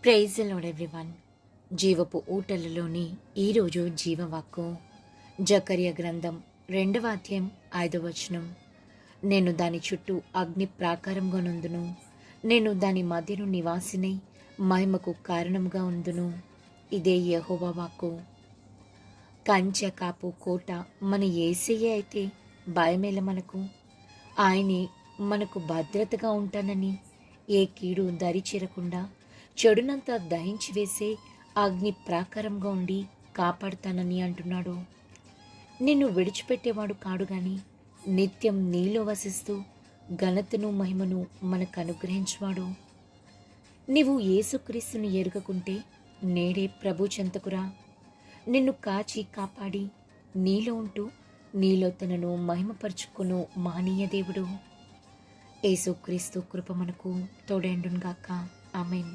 Praise the lord everyone. జీవపు ఊటలలోని ఈరోజు జీవవాక్కు జకర్య గ్రంథం 2వ అధ్యాయం 5వ వచనం. నేను దాని చుట్టూ అగ్ని ప్రాకారంగా నుందును, నేను దాని మధ్యను నివాసినై మహిమకు కారణంగా ఉందును. ఇదే యెహోవా వాక్కు. కంచె కాపు కోట మన యేసయ్య అయితే భయమేల మనకు. ఆయనే మనకు భద్రతగా ఉంటానని, ఏ కీడు దరి చేరకుండా చెడునంతా దహించి వేసే అగ్ని ప్రాకారంగా ఉండి కాపాడుతానని అంటున్నాడు. నిన్ను విడిచిపెట్టేవాడు కాడు గాని నిత్యం నీలో వసిస్తూ ఘనతను మహిమను మనకు అనుగ్రహించువాడు. నీవు యేసుక్రీస్తుని ఎరుగకుంటే నేడే ప్రభు చెంతకురా. నిన్ను కాచి కాపాడి నీలో ఉంటూ నీలో తనను మహిమపరుచుకును మహనీయ దేవుడు యేసుక్రీస్తు కృప మనకు తోడేండునుగాక. ఆమేన్.